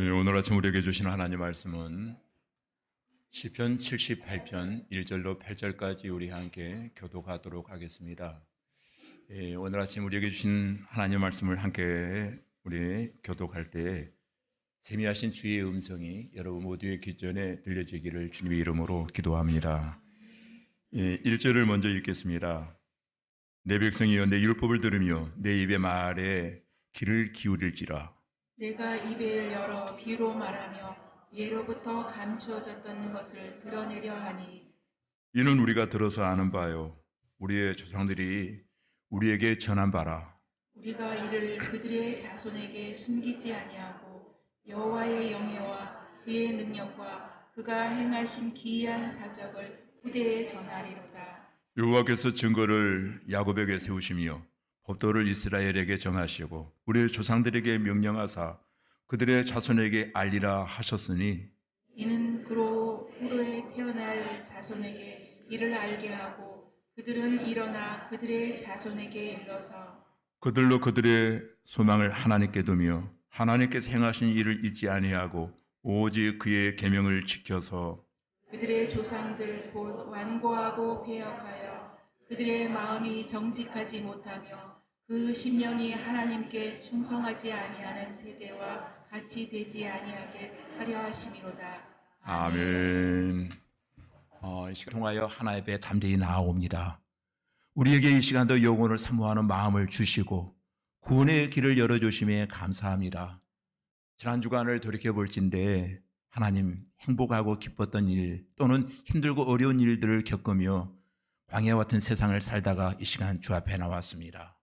오늘 아침 우리에게 주신 하나님 말씀은 시편 78편 1절로 8절까지 우리 함께 교독하도록 하겠습니다. 오늘 아침 우리에게 주신 하나님 말씀을 함께 우리 교독할 때 세미하신 주의 음성이 여러분 모두의 귀 전에 들려지기를 주님의 이름으로 기도합니다. 1절을 먼저 읽겠습니다. 내 백성이여 내 율법을 들으며 내 입의 말에 귀를 기울일지라. 내가 입을 열어 비로 말하며 예로부터 감추어졌던 것을 드러내려 하니 이는 우리가 들어서 아는 바요 우리의 조상들이 우리에게 전한 바라. 우리가 이를 그들의 자손에게 숨기지 아니하고 여호와의 영예와 그의 능력과 그가 행하신 기이한 사적을 후대에 전하리로다. 여호와께서 증거를 야곱에게 세우시며 법도를 이스라엘에게 정하시고 우리의 조상들에게 명령하사 그들의 자손에게 알리라 하셨으니 이는 그로 후에 태어날 자손에게 이를 알게 하고 그들은 일어나 그들의 자손에게 일러서 그들로 그들의 소망을 하나님께 두며 하나님께서 행하신 일을 잊지 아니하고 오직 그의 계명을 지켜서 그들의 조상들 곧 완고하고 패역하여 그들의 마음이 정직하지 못하며 그 심령이 하나님께 충성하지 아니하는 세대와 같이 되지 아니하게 하려 하심이로다. 아멘. 이 시간 통하여 하나의 배 담대히 나아옵니다. 우리에게 이 시간도 영혼을 사모하는 마음을 주시고 구원의 길을 열어주심에 감사합니다. 지난 주간을 돌이켜볼진데 하나님 행복하고 기뻤던 일 또는 힘들고 어려운 일들을 겪으며 광야와 같은 세상을 살다가 이 시간 주 앞에 나왔습니다.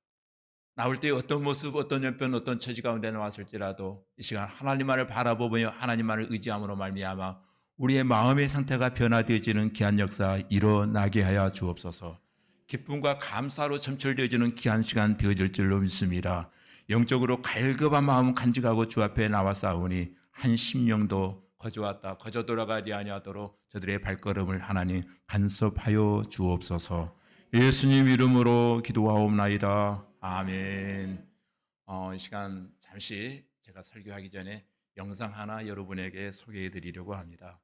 나올 때 어떤 모습, 어떤 형편, 어떤 처지 가운데 나왔을지라도 이 시간 하나님만을 바라보며 하나님만을 의지함으로 말미암아 우리의 마음의 상태가 변화되어지는 귀한 역사 일어나게 하여 주옵소서. 기쁨과 감사로 점철되어지는 귀한 시간 되어질 줄로 믿습니다. 영적으로 갈급한 마음 간직하고 주 앞에 나와싸우니 한 심령도 거저왔다 거저 돌아가지 아니하도록 저들의 발걸음을 하나님 간섭하여 주옵소서. 예수님 이름으로 기도하옵나이다. 아멘. 이 시간 잠시 제가 설교하기 전에 영상 하나 여러분에게 소개해 드리려고 합니다.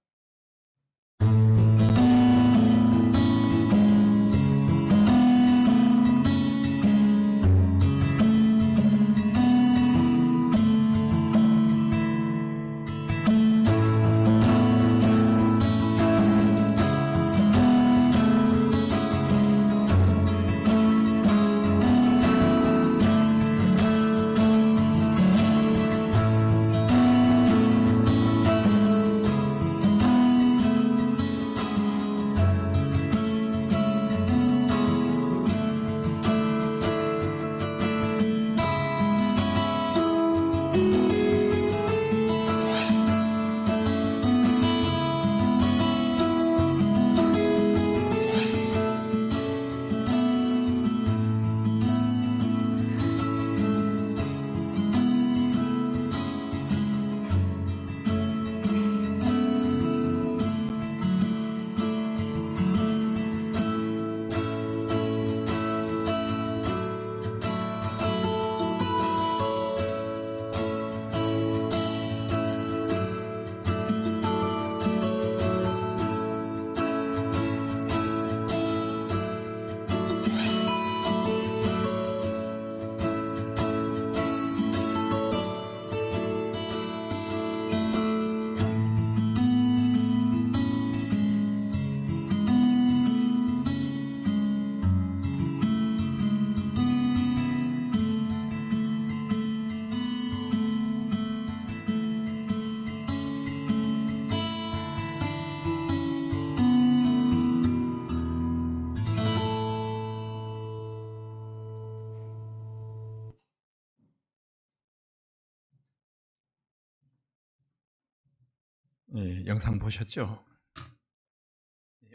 영상 보셨죠?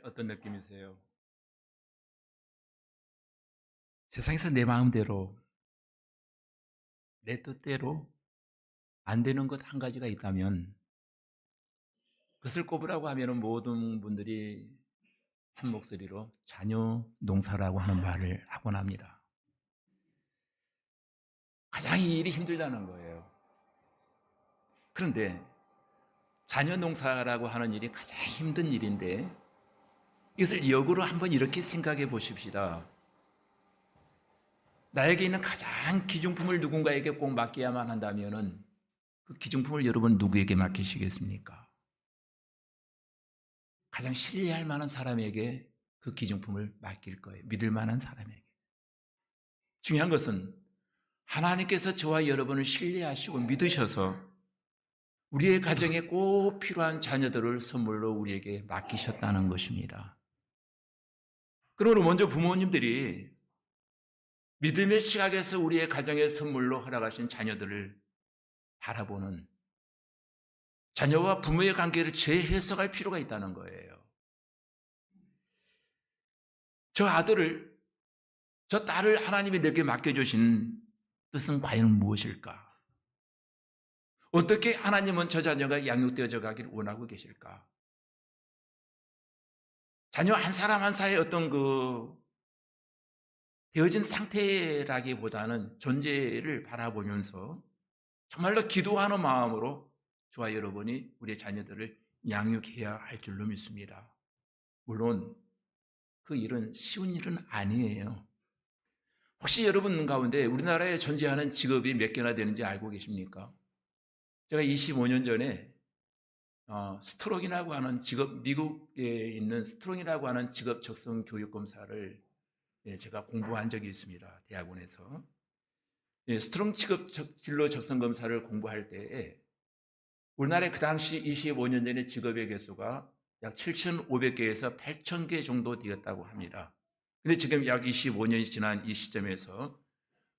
어떤 느낌이세요? 세상에서 내 마음대로, 내 뜻대로 안 되는 것 한 가지가 있다면 그것을 꼽으라고 하면 모든 분들이 한 목소리로 자녀 농사라고 하는 말을 하곤 합니다. 가장 이 일이 힘들다는 거예요. 그런데 자녀 농사라고 하는 일이 가장 힘든 일인데 이것을 역으로 한번 이렇게 생각해 보십시다. 나에게 있는 가장 기중품을 누군가에게 꼭 맡겨야만 한다면은 그 기중품을 여러분 누구에게 맡기시겠습니까? 가장 신뢰할 만한 사람에게 그 기중품을 맡길 거예요. 믿을 만한 사람에게. 중요한 것은 하나님께서 저와 여러분을 신뢰하시고 믿으셔서 우리의 가정에 꼭 필요한 자녀들을 선물로 우리에게 맡기셨다는 것입니다. 그러므로 먼저 부모님들이 믿음의 시각에서 우리의 가정의 선물로 허락하신 자녀들을 바라보는 자녀와 부모의 관계를 재해석할 필요가 있다는 거예요. 저 아들을, 저 딸을 하나님이 내게 맡겨주신 뜻은 과연 무엇일까? 어떻게 하나님은 저 자녀가 양육되어져 가기를 원하고 계실까? 자녀 한 사람 한 사이의 어떤 되어진 상태라기보다는 존재를 바라보면서 정말로 기도하는 마음으로 저와 여러분이 우리의 자녀들을 양육해야 할 줄로 믿습니다. 물론 그 일은 쉬운 일은 아니에요. 혹시 여러분 가운데 우리나라에 존재하는 직업이 몇 개나 되는지 알고 계십니까? 제가 25년 전에 스트롱이라고 하는 직업, 미국에 있는 스트롱이라고 하는 직업 적성 교육 검사를 제가 공부한 적이 있습니다. 대학원에서. 스트롱 직업 진로 적성 검사를 공부할 때에 우리나라에 그 당시 25년 전에 직업의 개수가 약 7,500개에서 8,000개 정도 되었다고 합니다. 근데 지금 약 25년이 지난 이 시점에서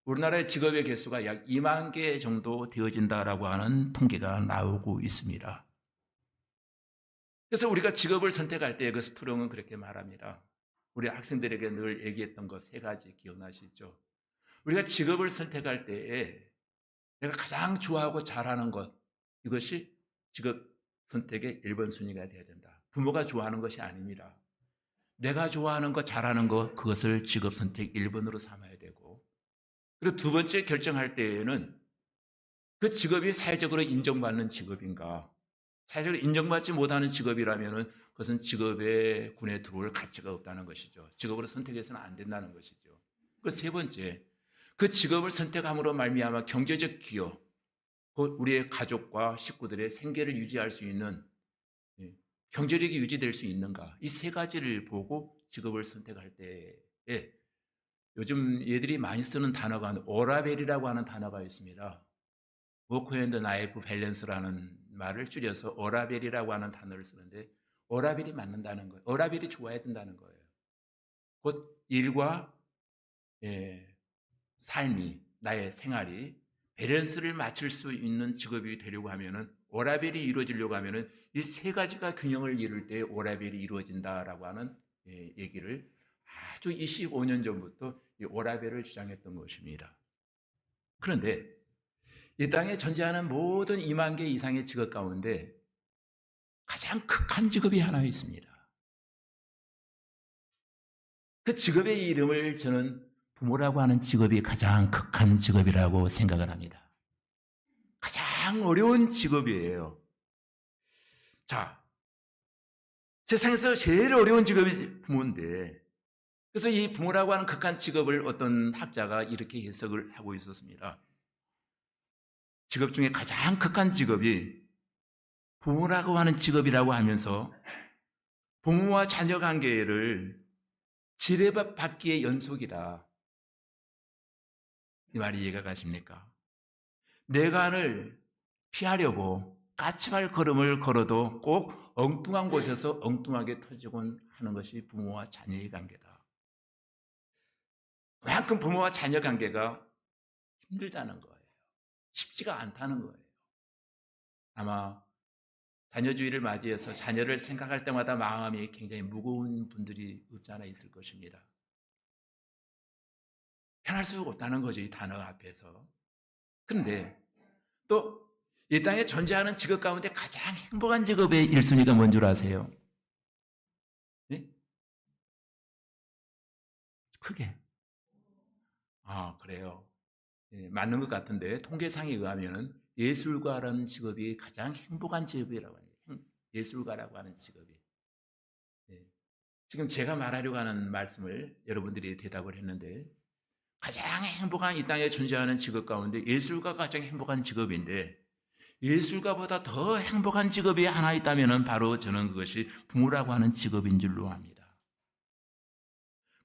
우리나라의 직업의 개수가 약 2만 개 정도 되어진다라고 하는 통계가 나오고 있습니다. 그래서 우리가 직업을 선택할 때 그 스트롱은 그렇게 말합니다. 우리 학생들에게 늘 얘기했던 것 세 가지 기억나시죠? 우리가 직업을 선택할 때에 내가 가장 좋아하고 잘하는 것, 이것이 직업 선택의 1번 순위가 되어야 된다. 부모가 좋아하는 것이 아닙니다. 내가 좋아하는 것, 잘하는 것, 그것을 직업 선택 1번으로 삼아야 되고, 그리고 두 번째 결정할 때에는 그 직업이 사회적으로 인정받는 직업인가, 사회적으로 인정받지 못하는 직업이라면 그것은 직업의 군에 들어올 가치가 없다는 것이죠. 직업으로 선택해서는 안 된다는 것이죠. 그 세 번째, 그 직업을 선택함으로 말미암아 경제적 기여, 곧 우리의 가족과 식구들의 생계를 유지할 수 있는 경제력이 유지될 수 있는가, 이 세 가지를 보고 직업을 선택할 때에 요즘 얘들이 많이 쓰는 단어가 워라밸이라고 하는 단어가 있습니다. 워크 앤드 라이프 밸런스라는 말을 줄여서 워라밸이라고 하는 단어를 쓰는데 워라밸이 맞는다는 거예요. 워라밸이 좋아야 된다는 거예요. 곧 일과 삶이, 나의 생활이 밸런스를 맞출 수 있는 직업이 되려고 하면은 워라밸이 이루어지려고 하면은 이 세 가지가 균형을 이룰 때 워라밸이 이루어진다라고 하는 얘기를 아주 25년 전부터 이 워라밸을 주장했던 것입니다. 그런데 이 땅에 존재하는 모든 2만 개 이상의 직업 가운데 가장 극한 직업이 하나 있습니다. 그 직업의 이름을 저는 부모라고 하는 직업이 가장 극한 직업이라고 생각을 합니다. 가장 어려운 직업이에요. 자, 세상에서 제일 어려운 직업이 부모인데, 그래서 이 부모라고 하는 극한 직업을 어떤 학자가 이렇게 해석을 하고 있었습니다. 직업 중에 가장 극한 직업이 부모라고 하는 직업이라고 하면서 부모와 자녀 관계를 지뢰받기의 연속이다. 이 말이 이해가 가십니까? 내관을 피하려고 까치발 걸음을 걸어도 꼭 엉뚱한 곳에서 엉뚱하게 터지곤 하는 것이 부모와 자녀의 관계다. 그만큼 부모와 자녀 관계가 힘들다는 거예요. 쉽지가 않다는 거예요. 아마 자녀주의를 맞이해서 자녀를 생각할 때마다 마음이 굉장히 무거운 분들이 없지 않아 있을 것입니다. 편할 수 없다는 거죠, 이 단어 앞에서. 그런데 또 이 땅에 존재하는 직업 가운데 가장 행복한 직업의 1순위가 뭔 줄 아세요? 네? 크게. 아, 그래요. 예, 맞는 것 같은데 통계상에 의하면 예술가라는 직업이 가장 행복한 직업이라고 합니다. 예술가라고 하는 직업이. 네. 지금 제가 말하려고 하는 말씀을 여러분들이 대답을 했는데, 가장 행복한 이 땅에 존재하는 직업 가운데 예술가가 가장 행복한 직업인데, 예술가보다 더 행복한 직업이 하나 있다면 바로 저는 그것이 부모라고 하는 직업인 줄로 압니다.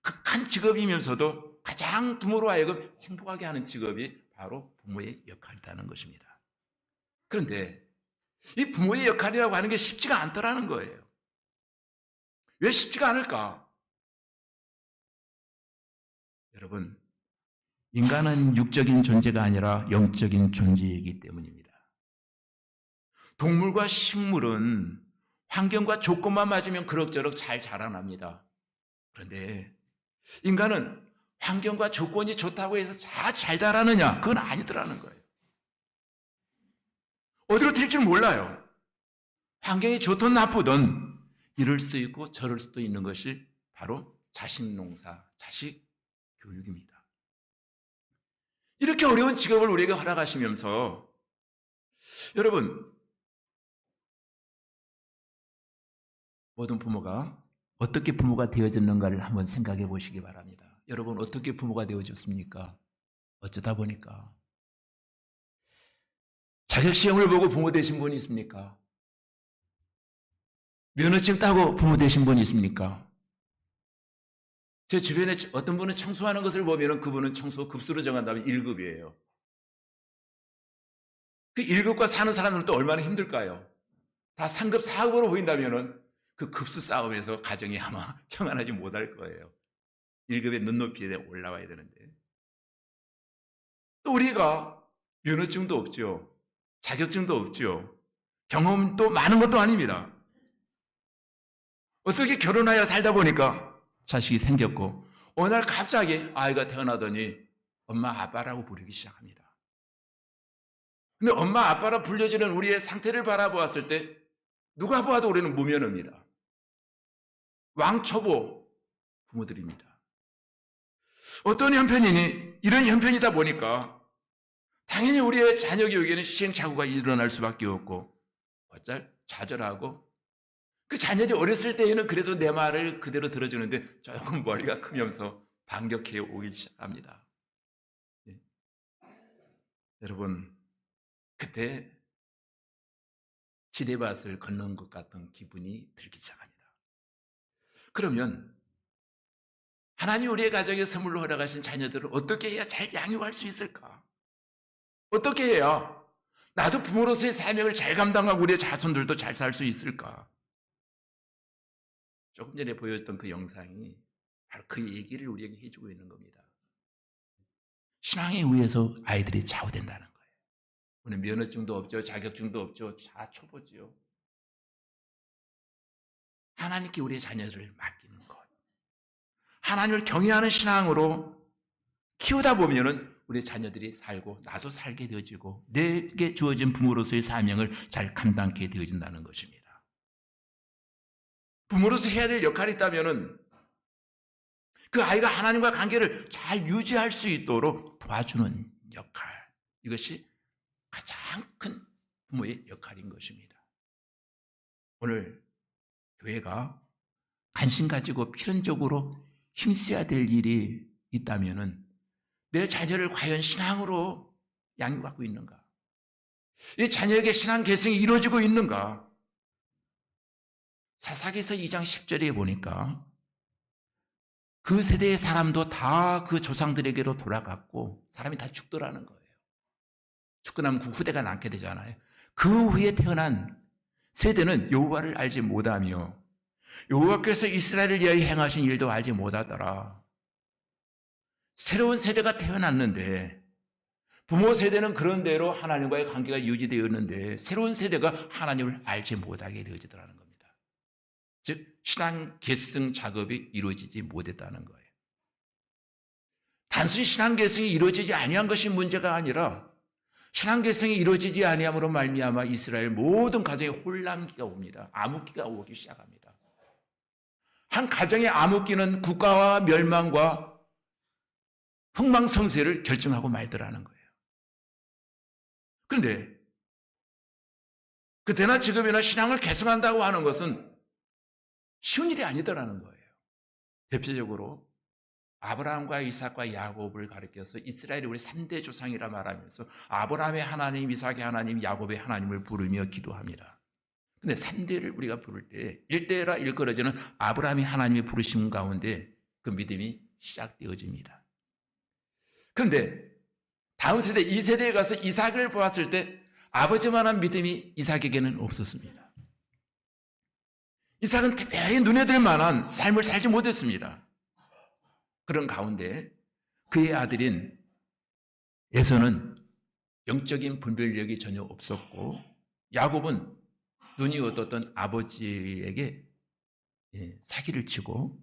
극한 직업이면서도 가장 부모로 하여금 행복하게 하는 직업이 바로 부모의 역할이라는 것입니다. 그런데 이 부모의 역할이라고 하는 게 쉽지가 않더라는 거예요. 왜 쉽지가 않을까? 여러분, 인간은 육적인 존재가 아니라 영적인 존재이기 때문입니다. 동물과 식물은 환경과 조건만 맞으면 그럭저럭 잘 자라납니다. 그런데 인간은 환경과 조건이 좋다고 해서 잘 자라느냐? 그건 아니더라는 거예요. 어디로 튈 줄 몰라요. 환경이 좋든 나쁘든 이럴 수 있고 저럴 수도 있는 것이 바로 자식 농사, 자식 교육입니다. 이렇게 어려운 직업을 우리에게 허락하시면서 여러분, 모든 부모가 어떻게 부모가 되어졌는가를 한번 생각해 보시기 바랍니다. 여러분, 어떻게 부모가 되어졌습니까? 어쩌다 보니까. 자격시험을 보고 부모 되신 분이 있습니까? 면허증 따고 부모 되신 분이 있습니까? 제 주변에 어떤 분은 청소하는 것을 보면 그분은 청소 급수로 정한다면 1급이에요. 그 1급과 사는 사람들은 또 얼마나 힘들까요? 다 3급, 4급으로 보인다면 그 급수 싸움에서 가정이 아마 평안하지 못할 거예요. 1급의 눈높이에 올라와야 되는데. 또 우리가 면허증도 없죠. 자격증도 없죠. 경험도 많은 것도 아닙니다. 어떻게 결혼하여 살다 보니까 자식이 생겼고 어느 날 갑자기 아이가 태어나더니 엄마 아빠라고 부르기 시작합니다. 근데 엄마 아빠라 불려지는 우리의 상태를 바라보았을 때 누가 봐도 우리는 무면허입니다. 왕초보 부모들입니다. 어떤 형편이니 이런 형편이다 보니까 당연히 우리의 자녀 교육에는 시행착오가 일어날 수밖에 없고 어쩔 좌절하고 그 자녀들이 어렸을 때에는 그래도 내 말을 그대로 들어주는데 조금 머리가 크면서 반격해 오기 시작합니다. 예. 여러분, 그때 지뢰밭을 걷는 것 같은 기분이 들기 시작합니다. 그러면 하나님 우리의 가정에 선물로 허락하신 자녀들을 어떻게 해야 잘 양육할 수 있을까? 어떻게 해야 나도 부모로서의 사명을 잘 감당하고 우리의 자손들도 잘 살 수 있을까? 조금 전에 보여줬던 그 영상이 바로 그 얘기를 우리에게 해주고 있는 겁니다. 신앙에 의해서 아이들이 좌우된다는 거예요. 오늘 면허증도 없죠. 자격증도 없죠. 다 초보지요. 하나님께 우리의 자녀들을 맡기는 것. 하나님을 경외하는 신앙으로 키우다 보면은 우리 자녀들이 살고 나도 살게 되어지고 내게 주어진 부모로서의 사명을 잘 감당하게 되어진다는 것입니다. 부모로서 해야 될 역할이 있다면은 그 아이가 하나님과 관계를 잘 유지할 수 있도록 도와주는 역할. 이것이 가장 큰 부모의 역할인 것입니다. 오늘 교회가 관심 가지고 필연적으로 힘써야 될 일이 있다면은 내 자녀를 과연 신앙으로 양육하고 있는가? 이 자녀에게 신앙 계승이 이루어지고 있는가? 사사기서 2장 10절에 보니까 그 세대의 사람도 다 그 조상들에게로 돌아갔고 사람이 다 죽더라는 거예요. 죽고 나면 그 후대가 남게 되잖아요. 그 후에 태어난 세대는 여호와를 알지 못하며 여호와께서 이스라엘을 위하여 행하신 일도 알지 못하더라. 새로운 세대가 태어났는데 부모 세대는 그런 대로 하나님과의 관계가 유지되었는데 새로운 세대가 하나님을 알지 못하게 되어지더라는 겁니다. 즉 신앙 계승 작업이 이루어지지 못했다는 거예요. 단순히 신앙 계승이 이루어지지 아니한 것이 문제가 아니라 신앙 계승이 이루어지지 아니함으로 말미암아 이스라엘 모든 가정에 혼란기가 옵니다. 암흑기가 오기 시작합니다. 한 가정의 암흑기는 국가와 멸망과 흥망성쇠를 결정하고 말더라는 거예요. 그런데 그때나 지금이나 신앙을 계승한다고 하는 것은 쉬운 일이 아니더라는 거예요. 대표적으로 아브라함과 이삭과 야곱을 가리켜서 이스라엘이 우리 3대 조상이라 말하면서 아브라함의 하나님, 이삭의 하나님, 야곱의 하나님을 부르며 기도합니다. 근데 3대를 우리가 부를 때 일대라 일컬어지는 아브라함이 하나님의 부르심 가운데 그 믿음이 시작되어집니다. 그런데 다음 세대 2세대에 가서 이삭을 보았을 때 아버지만한 믿음이 이삭에게는 없었습니다. 이삭은 특별히 눈에 들 만한 삶을 살지 못했습니다. 그런 가운데 그의 아들인 에서는 영적인 분별력이 전혀 없었고 야곱은 눈이 어두웠던 아버지에게 사기를 치고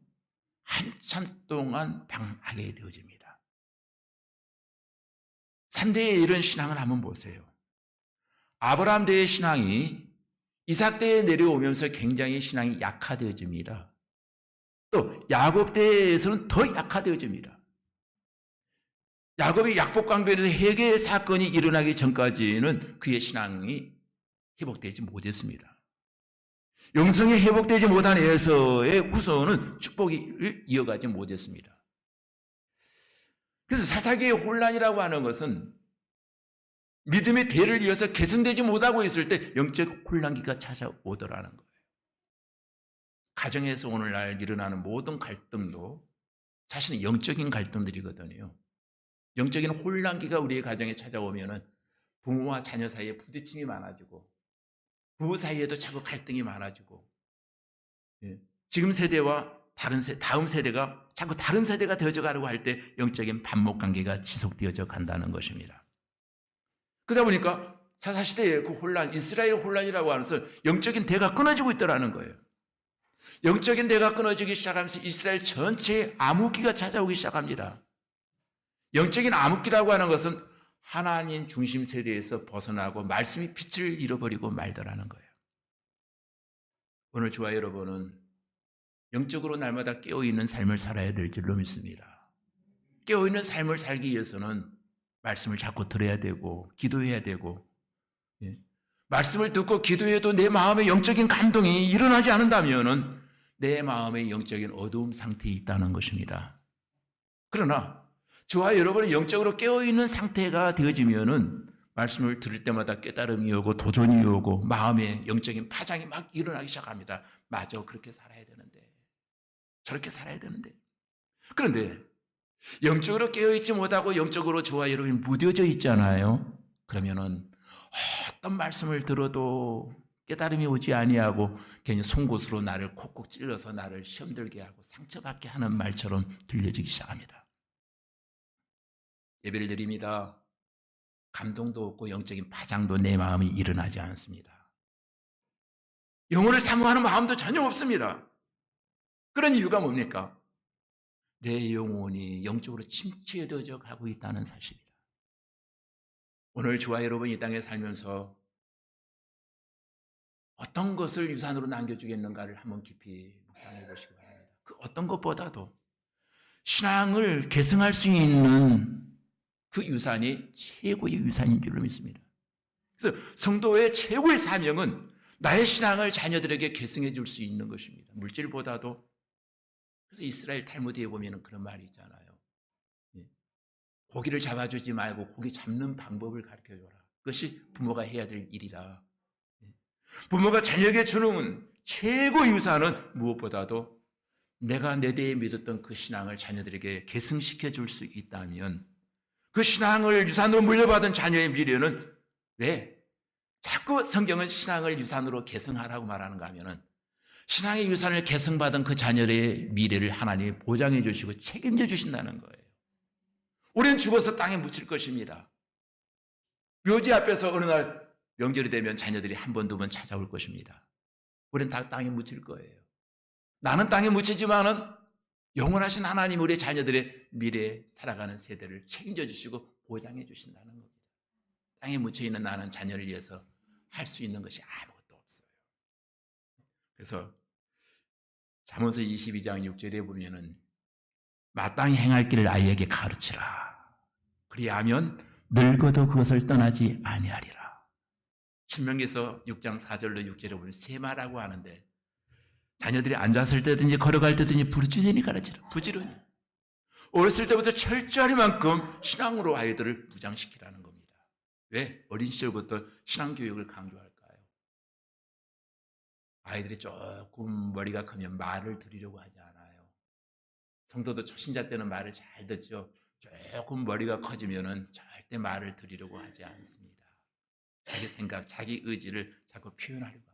한참 동안 방황하게 되어집니다. 3대의 이런 신앙을 한번 보세요. 아브라함 대의 신앙이 이삭 때에 내려오면서 굉장히 신앙이 약화되어집니다. 또 야곱 때에서는 더 약화되어집니다. 야곱이 약복강변에서 해계의 사건이 일어나기 전까지는 그의 신앙이 회복되지 못했습니다. 영성이 회복되지 못한 에서의 후손은 축복을 이어가지 못했습니다. 그래서 사사기의 혼란이라고 하는 것은 믿음의 대를 이어서 개선되지 못하고 있을 때 영적 혼란기가 찾아오더라는 거예요. 가정에서 오늘날 일어나는 모든 갈등도 사실은 영적인 갈등들이거든요. 영적인 혼란기가 우리의 가정에 찾아오면은 부모와 자녀 사이에 부딪힘이 많아지고 부부 사이에도 자꾸 갈등이 많아지고 지금 세대와 다음 세대가 자꾸 다른 세대가 되어져 가려고 할 때 영적인 반목 관계가 지속되어져 간다는 것입니다. 그러다 보니까 사사시대의 그 혼란, 이스라엘 혼란이라고 하는 것은 영적인 대가 끊어지고 있더라는 거예요. 영적인 대가 끊어지기 시작하면서 이스라엘 전체에 암흑기가 찾아오기 시작합니다. 영적인 암흑기라고 하는 것은 하나님 중심 세대에서 벗어나고 말씀이 빛을 잃어버리고 말더라는 거예요. 오늘 저와 여러분은 영적으로 날마다 깨어있는 삶을 살아야 될 줄로 믿습니다. 깨어있는 삶을 살기 위해서는 말씀을 자꾸 들어야 되고 기도해야 되고 말씀을 듣고 기도해도 내 마음에 영적인 감동이 일어나지 않는다면 내 마음의 영적인 어두움 상태에 있다는 것입니다. 그러나 저와 여러분이 영적으로 깨어있는 상태가 되어지면 말씀을 들을 때마다 깨달음이 오고 도전이 오고 마음에 영적인 파장이 막 일어나기 시작합니다. 맞아, 그렇게 살아야 되는데 저렇게 살아야 되는데. 그런데 영적으로 깨어있지 못하고 영적으로 저와 여러분이 무뎌져 있잖아요. 그러면은 어떤 말씀을 들어도 깨달음이 오지 아니하고 괜히 송곳으로 나를 콕콕 찔러서 나를 시험들게 하고 상처받게 하는 말처럼 들려지기 시작합니다. 예배를 드립니다. 감동도 없고 영적인 파장도 내 마음이 일어나지 않습니다. 영혼을 사모하는 마음도 전혀 없습니다. 그런 이유가 뭡니까? 내 영혼이 영적으로 침체되어져 가고 있다는 사실이다. 오늘 저와 여러분이 이 땅에 살면서 어떤 것을 유산으로 남겨주겠는가를 한번 깊이 묵상해 보시기 바랍니다. 그 어떤 것보다도 신앙을 계승할 수 있는 그 유산이 최고의 유산인 줄로 믿습니다. 그래서 성도의 최고의 사명은 나의 신앙을 자녀들에게 계승해 줄 수 있는 것입니다. 물질보다도. 그래서 이스라엘 탈무드에 보면 그런 말이 있잖아요. 고기를 잡아주지 말고 고기 잡는 방법을 가르쳐줘라. 그것이 부모가 해야 될 일이다. 부모가 자녀에게 주는 최고 유산은 무엇보다도 내가 내 대에 믿었던 그 신앙을 자녀들에게 계승시켜 줄 수 있다면 그 신앙을 유산으로 물려받은 자녀의 미래는 왜 자꾸 성경은 신앙을 유산으로 계승하라고 말하는가 하면은 신앙의 유산을 계승받은 그 자녀의 미래를 하나님이 보장해 주시고 책임져 주신다는 거예요. 우리는 죽어서 땅에 묻힐 것입니다. 묘지 앞에서 어느 날 명절이 되면 자녀들이 한 번, 두 번 찾아올 것입니다. 우리는 다 땅에 묻힐 거예요. 나는 땅에 묻히지만은 영원하신 하나님 우리 자녀들의 미래에 살아가는 세대를 책임져 주시고 보장해 주신다는 겁니다. 땅에 묻혀 있는 나는 자녀를 위해서 할 수 있는 것이 아무것도 없어요. 그래서 잠언서 22장 6절에 보면은 마땅히 행할 길을 아이에게 가르치라. 그리하면 늙어도 그것을 떠나지 아니하리라. 신명기에서 6장 4절로 6절에 보면 세마라고 하는데 자녀들이 앉았을 때든지 걸어갈 때든지 부지런히 가르치라. 부지런히. 어렸을 때부터 철저할 만큼 신앙으로 아이들을 무장시키라는 겁니다. 왜? 어린 시절부터 신앙교육을 강조할까요? 아이들이 조금 머리가 크면 말을 들으려고 하지 않아요. 성도도 초신자 때는 말을 잘 듣죠. 조금 머리가 커지면은 절대 말을 들으려고 하지 않습니다. 자기 생각, 자기 의지를 자꾸 표현하려고 합니다.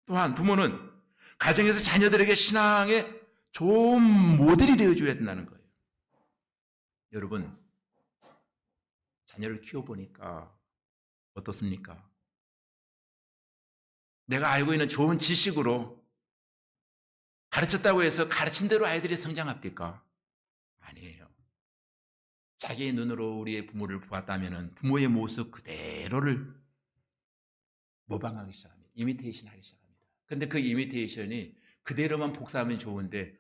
또한 부모는 가정에서 자녀들에게 신앙의 좋은 모델이 되어줘야 된다는 거예요. 여러분, 자녀를 키워보니까 어떻습니까? 내가 알고 있는 좋은 지식으로 가르쳤다고 해서 가르친 대로 아이들이 성장합니까? 아니에요. 자기의 눈으로 우리의 부모를 보았다면 부모의 모습 그대로를 모방하기 시작합니다. 이미테이션 하기 시작합니다. 근데 그 이미테이션이 그대로만 복사하면 좋은데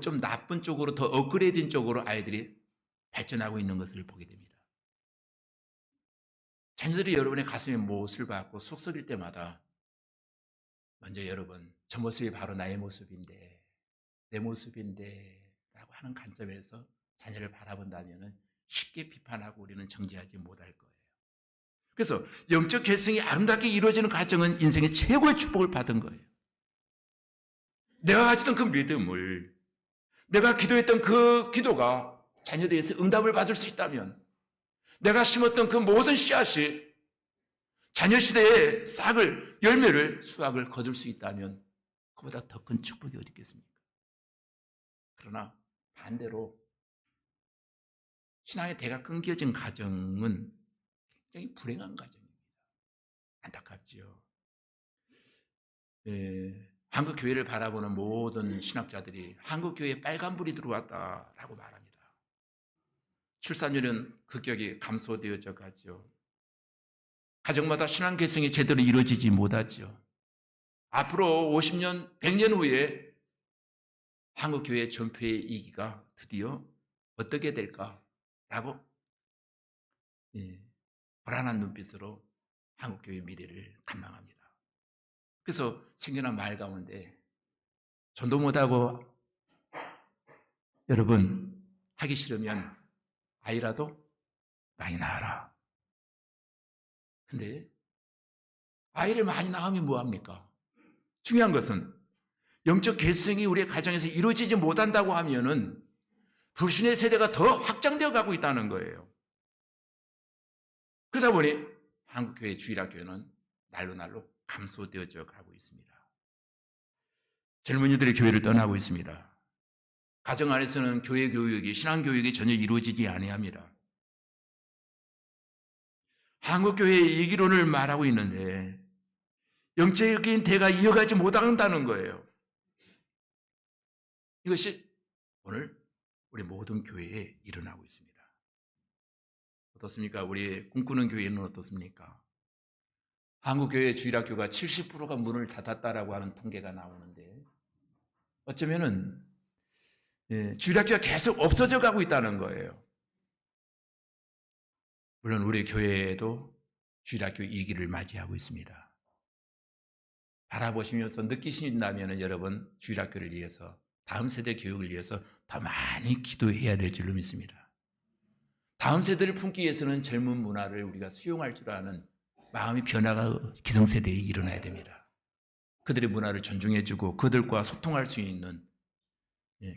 좀 나쁜 쪽으로 더 업그레이드인 쪽으로 아이들이 발전하고 있는 것을 보게 됩니다. 자녀들이 여러분의 가슴에 못을 박고 속 썩일 때마다 먼저 여러분, 저 모습이 바로 나의 모습인데, 내 모습인데 라고 하는 관점에서 자녀를 바라본다면 쉽게 비판하고 우리는 정지하지 못할 거예요. 그래서 영적 결승이 아름답게 이루어지는 과정은 인생의 최고의 축복을 받은 거예요. 내가 가지던 그 믿음을, 내가 기도했던 그 기도가 자녀들에서 응답을 받을 수 있다면, 내가 심었던 그 모든 씨앗이 자녀 시대의 싹을, 열매를, 수확을 거둘 수 있다면 그보다 더 큰 축복이 어디 있겠습니까? 그러나 반대로 신앙의 대가 끊겨진 가정은 굉장히 불행한 가정입니다. 안타깝지요. 한국 교회를 바라보는 모든 신학자들이 한국 교회에 빨간불이 들어왔다라고 말합니다. 출산율은 급격히 감소되어져 가죠. 가정마다 신앙 계승이 제대로 이루어지지 못하죠. 앞으로 50년, 100년 후에 한국 교회의 전폐의 이기가 드디어 어떻게 될까라고 불안한 눈빛으로 한국 교회의 미래를 관망합니다. 그래서 생겨난 말 가운데 전도 못하고 여러분 하기 싫으면 아이라도 많이 낳아라. 근데 아이를 많이 낳으면 뭐합니까? 중요한 것은 영적 계승이 우리의 가정에서 이루어지지 못한다고 하면은 불신의 세대가 더 확장되어 가고 있다는 거예요. 그러다 보니 한국교회 주일학교는 날로 감소되어져 가고 있습니다. 젊은이들이 교회를 떠나고 있습니다. 가정 안에서는 교회 교육이, 신앙 교육이 전혀 이루어지지 아니합니다. 한국교회의 이기론을 말하고 있는데 영적인 대가 이어가지 못한다는 거예요. 이것이 오늘 우리 모든 교회에 일어나고 있습니다. 어떻습니까? 우리 꿈꾸는 교회는 어떻습니까? 한국교회 주일학교가 70%가 문을 닫았다라고 하는 통계가 나오는데 어쩌면은 주일학교가 계속 없어져 가고 있다는 거예요. 물론 우리 교회에도 주일학교 2기를 맞이하고 있습니다. 바라보시면서 느끼신다면 여러분 주일학교를 위해서 다음 세대 교육을 위해서 더 많이 기도해야 될 줄로 믿습니다. 다음 세대를 품기 위해서는 젊은 문화를 우리가 수용할 줄 아는 마음의 변화가 기성세대에 일어나야 됩니다. 그들의 문화를 존중해주고 그들과 소통할 수 있는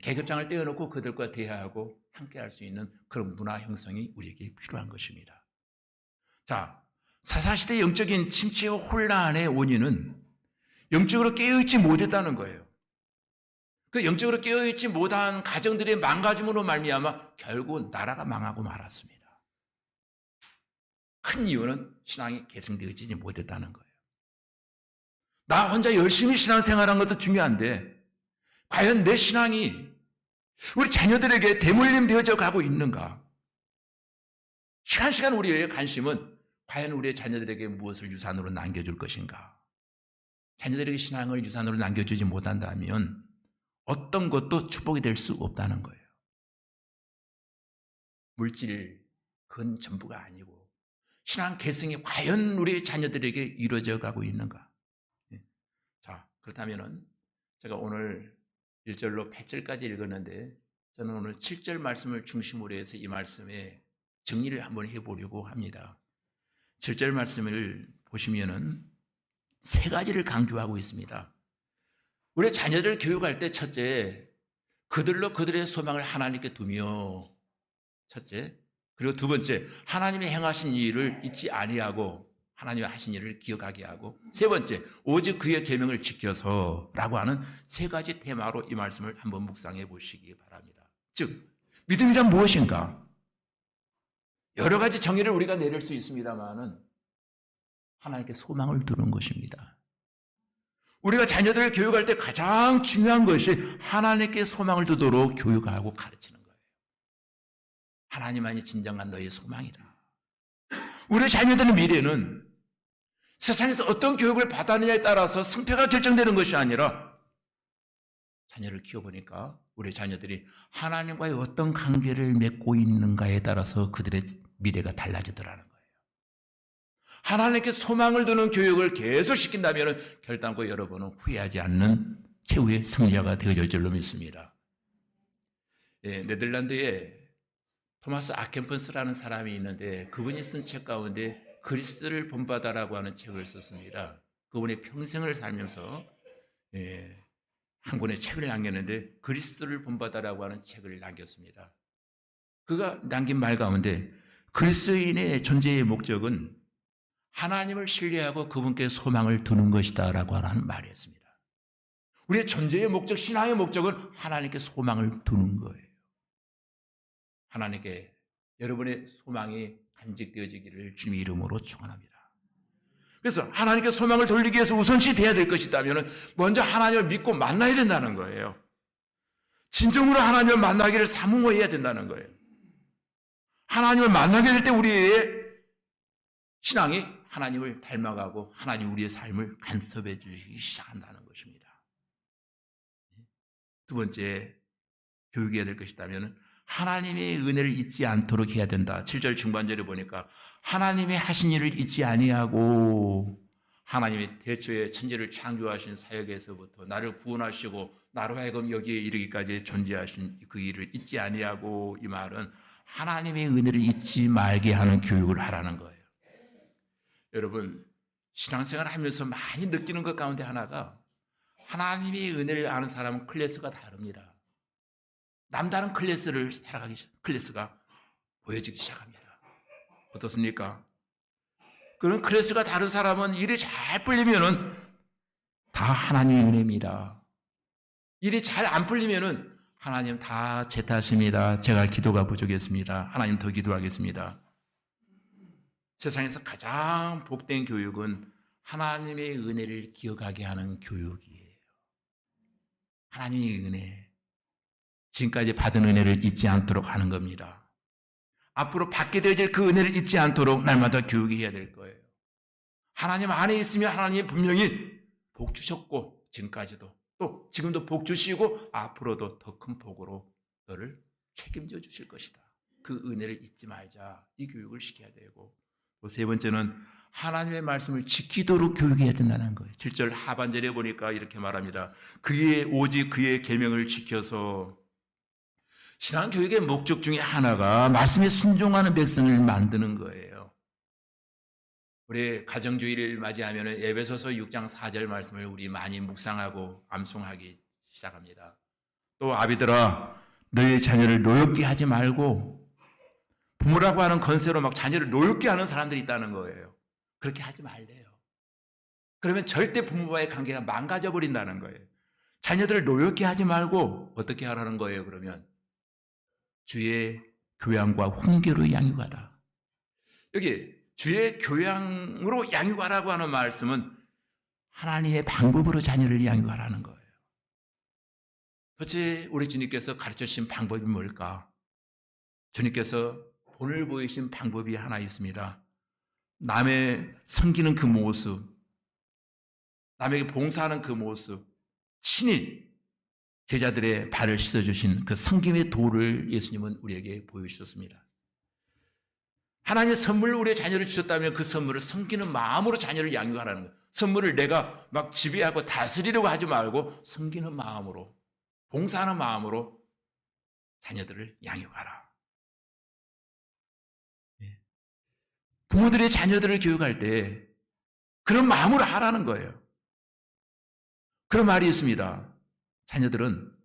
계급장을 떼어놓고 그들과 대화하고 함께할 수 있는 그런 문화 형성이 우리에게 필요한 것입니다. 자, 사사시대 영적인 침체와 혼란의 원인은 영적으로 깨어있지 못했다는 거예요. 그 영적으로 깨어있지 못한 가정들의 망가짐으로 말미암아 결국 나라가 망하고 말았습니다. 큰 이유는 신앙이 계승되어지지 못했다는 거예요. 나 혼자 열심히 신앙생활한 것도 중요한데 과연 내 신앙이 우리 자녀들에게 대물림 되어져 가고 있는가? 시간 우리의 관심은 과연 우리의 자녀들에게 무엇을 유산으로 남겨줄 것인가? 자녀들에게 신앙을 유산으로 남겨주지 못한다면 어떤 것도 축복이 될 수 없다는 거예요. 물질, 그건 전부가 아니고 신앙 계승이 과연 우리 자녀들에게 이루어져 가고 있는가? 자, 그렇다면은 제가 오늘 1절로 8절까지 읽었는데 저는 오늘 7절 말씀을 중심으로 해서 이 말씀에 정리를 한번 해보려고 합니다. 7절 말씀을 보시면은 세 가지를 강조하고 있습니다. 우리 자녀들 교육할 때 첫째, 그들로 그들의 소망을 하나님께 두며, 첫째, 그리고 두 번째, 하나님이 행하신 일을 잊지 아니하고 하나님이 하신 일을 기억하게 하고, 세 번째, 오직 그의 계명을 지켜서라고 하는 세 가지 테마로 이 말씀을 한번 묵상해 보시기 바랍니다. 즉, 믿음이란 무엇인가? 여러 가지 정의를 우리가 내릴 수 있습니다만은 하나님께 소망을 두는 것입니다. 우리가 자녀들을 교육할 때 가장 중요한 것이 하나님께 소망을 두도록 교육하고 가르치는 거예요. 하나님만이 진정한 너의 소망이다. 우리 자녀들의 미래는 세상에서 어떤 교육을 받았느냐에 따라서 승패가 결정되는 것이 아니라 자녀를 키워보니까 우리 자녀들이 하나님과의 어떤 관계를 맺고 있는가에 따라서 그들의 미래가 달라지더라는 거예요. 하나님께 소망을 두는 교육을 계속 시킨다면 결단코 여러분은 후회하지 않는 최후의 승리자가 되어질 줄로 믿습니다. 네덜란드에 토마스 아켄펀스라는 사람이 있는데 그분이 쓴 책 가운데 그리스도를 본받아라고 하는 책을 썼습니다. 그분의 평생을 살면서 한 권의 책을 남겼는데 그리스도를 본받아라고 하는 책을 남겼습니다. 그가 남긴 말 가운데 그리스도인의 존재의 목적은 하나님을 신뢰하고 그분께 소망을 두는 것이다 라고 하는 말이었습니다. 우리의 존재의 목적, 신앙의 목적은 하나님께 소망을 두는 거예요. 하나님께 여러분의 소망이 간직되어지기를 주님의 이름으로 축원합니다. 그래서 하나님께 소망을 돌리기 위해서 우선시 돼야 될 것이 있다면 먼저 하나님을 믿고 만나야 된다는 거예요. 진정으로 하나님을 만나기를 사모해야 된다는 거예요. 하나님을 만나게 될 때 우리의 신앙이 하나님을 닮아가고 하나님 우리의 삶을 간섭해 주시기 시작한다는 것입니다. 두 번째, 교육해야 될 것이 있다면 하나님의 은혜를 잊지 않도록 해야 된다. 7절 중반절에 보니까 하나님의 하신 일을 잊지 아니하고 하나님의 태초에 천지를 창조하신 사역에서부터 나를 구원하시고 나로 하여금 여기에 이르기까지 존재하신 그 일을 잊지 아니하고, 이 말은 하나님의 은혜를 잊지 말게 하는 교육을 하라는 거예요. 여러분, 신앙생활을 하면서 많이 느끼는 것 가운데 하나가 하나님의 은혜를 아는 사람은 클래스가 다릅니다. 남다른 클래스가 보여지기 시작합니다. 어떻습니까? 그런 클래스가 다른 사람은 일이 잘 풀리면은 다 하나님의 은혜입니다. 일이 잘 안 풀리면은 하나님 다 제 탓입니다. 제가 기도가 부족했습니다. 하나님 더 기도하겠습니다. 세상에서 가장 복된 교육은 하나님의 은혜를 기억하게 하는 교육이에요. 하나님의 은혜, 지금까지 받은 은혜를 잊지 않도록 하는 겁니다. 앞으로 받게 되어질 그 은혜를 잊지 않도록 날마다 교육해야 될 거예요. 하나님 안에 있으면 하나님이 분명히 복 주셨고 지금까지도 또 지금도 복 주시고 앞으로도 더 큰 복으로 너를 책임져 주실 것이다. 그 은혜를 잊지 말자, 이 교육을 시켜야 되고, 또 세 번째는 하나님의 말씀을 지키도록 교육해야 된다는 거예요. 7절 하반절에 보니까 이렇게 말합니다. 오직 그의 계명을 지켜서. 신앙교육의 목적 중에 하나가 말씀에 순종하는 백성을 만드는 거예요. 우리 가정주의를 맞이하면 에베소서 6장 4절 말씀을 우리 많이 묵상하고 암송하기 시작합니다. 또 아비들아, 너희 자녀를 노엽게 하지 말고, 부모라고 하는 건세로 막 자녀를 노엽게 하는 사람들이 있다는 거예요. 그렇게 하지 말래요. 그러면 절대 부모와의 관계가 망가져 버린다는 거예요. 자녀들을 노엽게 하지 말고 어떻게 하라는 거예요? 그러면 주의 교양과 훈계로 양육하라. 여기 주의 교양으로 양육하라고 하는 말씀은 하나님의 방법으로 자녀를 양육하라는 거예요. 도대체 우리 주님께서 가르쳐주신 방법이 뭘까? 주님께서 본을 보이신 방법이 하나 있습니다. 남의 섬기는 그 모습, 남에게 봉사하는 그 모습, 친히 제자들의 발을 씻어주신 그 섬김의 도를 예수님은 우리에게 보여주셨습니다. 하나님의 선물을 우리의 자녀를 주셨다면 그 선물을 섬기는 마음으로 자녀를 양육하라는 거예요. 선물을 내가 막 지배하고 다스리려고 하지 말고 섬기는 마음으로, 봉사하는 마음으로 자녀들을 양육하라. 부모들의 자녀들을 교육할 때 그런 마음으로 하라는 거예요. 그런 말이 있습니다. 자녀들은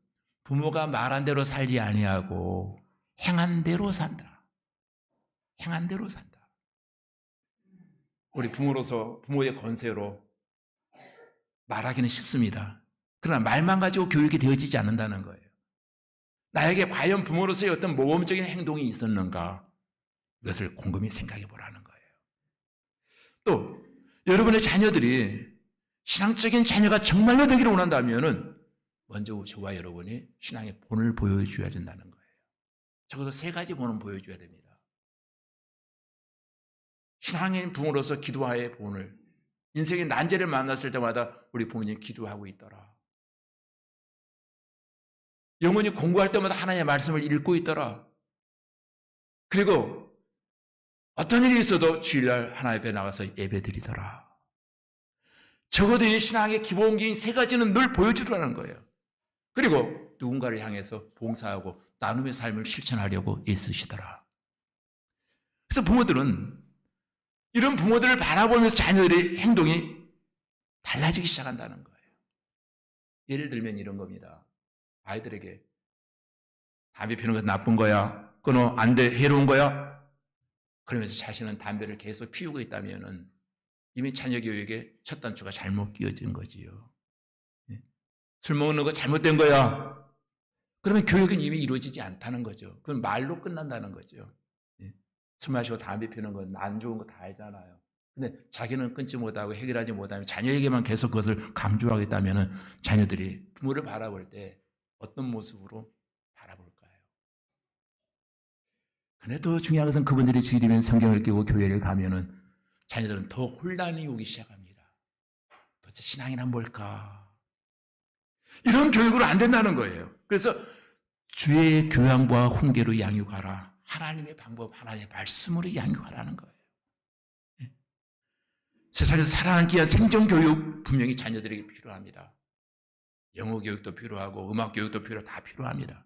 부모가 말한 대로 살지 아니하고 행한 대로 산다. 행한 대로 산다. 우리 부모로서 부모의 권세로 말하기는 쉽습니다. 그러나 말만 가지고 교육이 되어지지 않는다는 거예요. 나에게 과연 부모로서의 어떤 모범적인 행동이 있었는가? 이것을 곰곰이 생각해 보라는 거예요. 또 여러분의 자녀들이 신앙적인 자녀가 정말로 되기를 원한다면 먼저 저와 여러분이 신앙의 본을 보여줘야 된다는 거예요. 적어도 3가지 본은 보여줘야 됩니다. 신앙인 부모로서 기도하의 본을, 인생의 난제를 만났을 때마다 우리 부모님 기도하고 있더라. 영혼이 공부할 때마다 하나님의 말씀을 읽고 있더라. 그리고 어떤 일이 있어도 주일날 하나님 앞에 나가서 예배드리더라. 적어도 이 신앙의 기본기인 3가지는 늘 보여주라는 거예요. 그리고 누군가를 향해서 봉사하고 나눔의 삶을 실천하려고 애쓰시더라. 그래서 부모들은 이런 부모들을 바라보면서 자녀들의 행동이 달라지기 시작한다는 거예요. 예를 들면 이런 겁니다. 아이들에게 담배 피우는 건 나쁜 거야. 끊어. 안 돼. 해로운 거야. 그러면서 자신은 담배를 계속 피우고 있다면 이미 자녀 교육에 첫 단추가 잘못 끼워진 거지요. 술 먹는 거 잘못된 거야. 그러면 교육은 이미 이루어지지 않다는 거죠. 그건 말로 끝난다는 거죠. 술 마시고 담배 피우는 건 안 좋은 거 다 알잖아요. 근데 자기는 끊지 못하고 해결하지 못하면 자녀에게만 계속 그것을 강조하겠다면 자녀들이 부모를 바라볼 때 어떤 모습으로 바라볼까요? 근데 또 중요한 것은 그분들이 주일이면 성경을 끼고 교회를 가면은 자녀들은 더 혼란이 오기 시작합니다. 도대체 신앙이란 뭘까? 이런 교육으로 안 된다는 거예요. 그래서 주의 교양과 훈계로 양육하라. 하나님의 방법, 하나님의 말씀으로 양육하라는 거예요. 세상에서 살아남기 위한 생존교육 분명히 자녀들에게 필요합니다. 영어 교육도 필요하고 음악 교육도 다 필요합니다.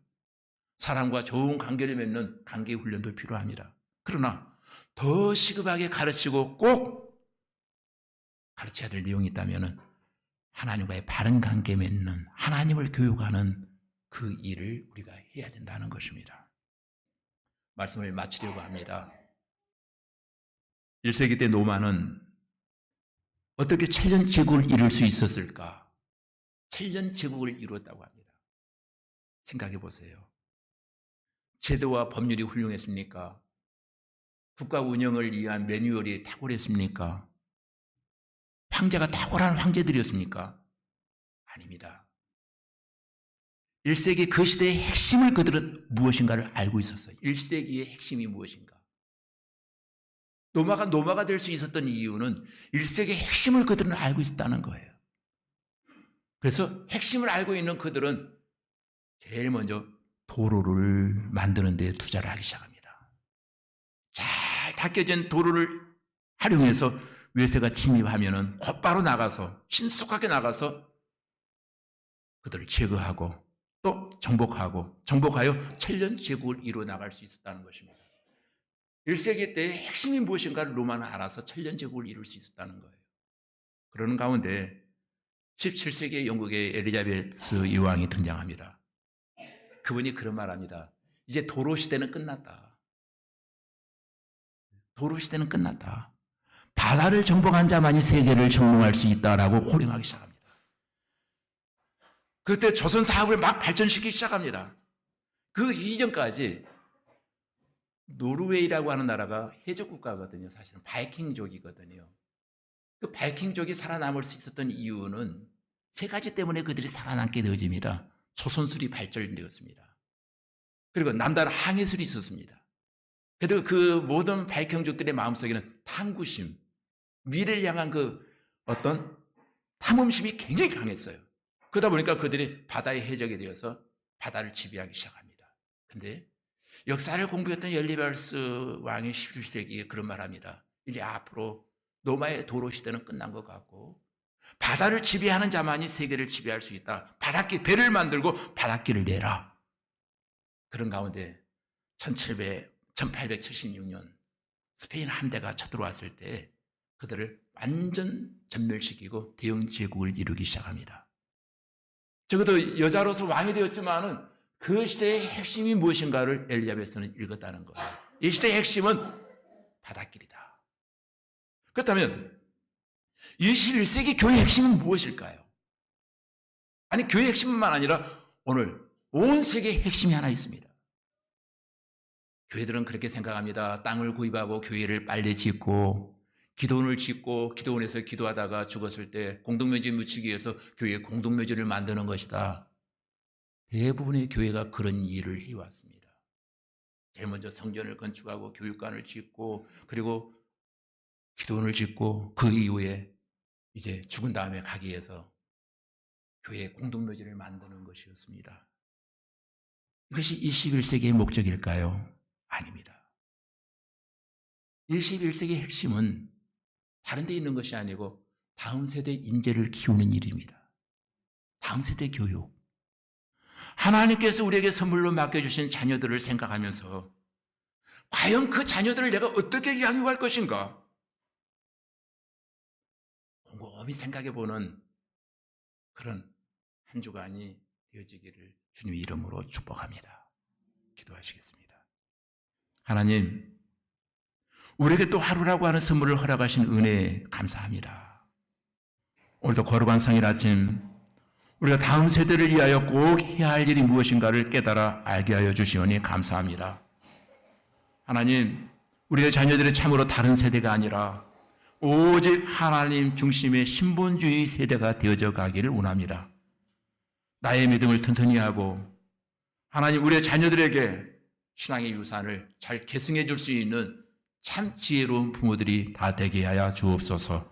사람과 좋은 관계를 맺는 관계 훈련도 필요합니다. 그러나 더 시급하게 가르치고 꼭 가르쳐야 될 내용이 있다면 하나님과의 바른 관계 맺는, 하나님을 교육하는 그 일을 우리가 해야 된다는 것입니다. 말씀을 마치려고 합니다. 1세기 때 로마는 어떻게 천년제국을 이룰 수 있었을까? 천년제국을 이루었다고 합니다. 생각해 보세요. 제도와 법률이 훌륭했습니까? 국가 운영을 위한 매뉴얼이 탁월했습니까? 황제가 탁월한 황제들이었습니까? 아닙니다. 1세기 그 시대의 핵심을 그들은 무엇인가를 알고 있었어요. 1세기의 핵심이 무엇인가? 노마가 될 수 있었던 이유는 1세기의 핵심을 그들은 알고 있었다는 거예요. 그래서 핵심을 알고 있는 그들은 제일 먼저 도로를 만드는 데 투자를 하기 시작합니다. 잘 닦여진 도로를 활용해서 외세가 침입하면 곧바로 나가서, 신속하게 나가서 그들을 제거하고 또 정복하여 천년제국을 이루어 나갈 수 있었다는 것입니다. 1세기 때의 핵심이 무엇인가를 로마는 알아서 천년제국을 이룰 수 있었다는 거예요. 그러는 가운데 17세기의 영국의 엘리자베스 여왕이 등장합니다. 그분이 그런 말합니다. 이제 도로 시대는 끝났다. 도로 시대는 끝났다. 바다를 정복한 자만이 세계를 정복할 수 있다라고 호령하기 시작합니다. 그때 조선 사업을 막 발전시키기 시작합니다. 그 이전까지 노르웨이라고 하는 나라가 해적국가거든요. 사실은 바이킹족이거든요. 그 바이킹족이 살아남을 수 있었던 이유는 3가지 때문에 그들이 살아남게 되어집니다. 초선술이 발전되었습니다. 그리고 남다른 항해술이 있었습니다. 그리고 그 모든 바이킹족들의 마음속에는 탐구심, 미래를 향한 그 어떤 탐험심이 굉장히 강했어요. 그러다 보니까 그들이 바다의 해적이 되어서 바다를 지배하기 시작합니다. 근데 역사를 공부했던 엘리바르스 왕이 11세기에 그런 말합니다. 이제 앞으로 로마의 도로 시대는 끝난 것 같고 바다를 지배하는 자만이 세계를 지배할 수 있다. 바닷길, 배를 만들고 바닷길을 내라. 그런 가운데 1876년 스페인 함대가 쳐들어왔을 때 그들을 완전 전멸시키고 대영 제국을 이루기 시작합니다. 적어도 여자로서 왕이 되었지만은 그 시대의 핵심이 무엇인가를 엘리자베스는 읽었다는 거예요. 이 시대의 핵심은 바닷길이다. 그렇다면 21세기 교회의 핵심은 무엇일까요? 아니, 교회의 핵심뿐만 아니라 오늘 온 세계의 핵심이 하나 있습니다. 교회들은 그렇게 생각합니다. 땅을 구입하고 교회를 빨리 짓고 기도원을 짓고 기도원에서 기도하다가 죽었을 때 공동묘지 묻히기 위해서 교회에 공동묘지를 만드는 것이다. 대부분의 교회가 그런 일을 해왔습니다. 제일 먼저 성전을 건축하고 교육관을 짓고 그리고 기도원을 짓고 그 이후에 이제 죽은 다음에 가기 위해서 교회의 공동묘지를 만드는 것이었습니다. 이것이 21세기의 목적일까요? 아닙니다. 21세기의 핵심은 다른 데 있는 것이 아니고 다음 세대 인재를 키우는 일입니다. 다음 세대 교육. 하나님께서 우리에게 선물로 맡겨주신 자녀들을 생각하면서 과연 그 자녀들을 내가 어떻게 양육할 것인가? 곰곰이 생각해보는 그런 한 주간이 되어지기를 주님의 이름으로 축복합니다. 기도하시겠습니다. 하나님, 우리에게 또 하루라고 하는 선물을 허락하신 은혜에 감사합니다. 오늘도 거룩한 성일 아침 우리가 다음 세대를 위하여 꼭 해야 할 일이 무엇인가를 깨달아 알게 하여 주시오니 감사합니다. 하나님, 우리의 자녀들이 참으로 다른 세대가 아니라 오직 하나님 중심의 신본주의 세대가 되어져 가기를 원합니다. 나의 믿음을 튼튼히 하고 하나님 우리의 자녀들에게 신앙의 유산을 잘 계승해 줄 수 있는 참 지혜로운 부모들이 다 되게 하여 주옵소서.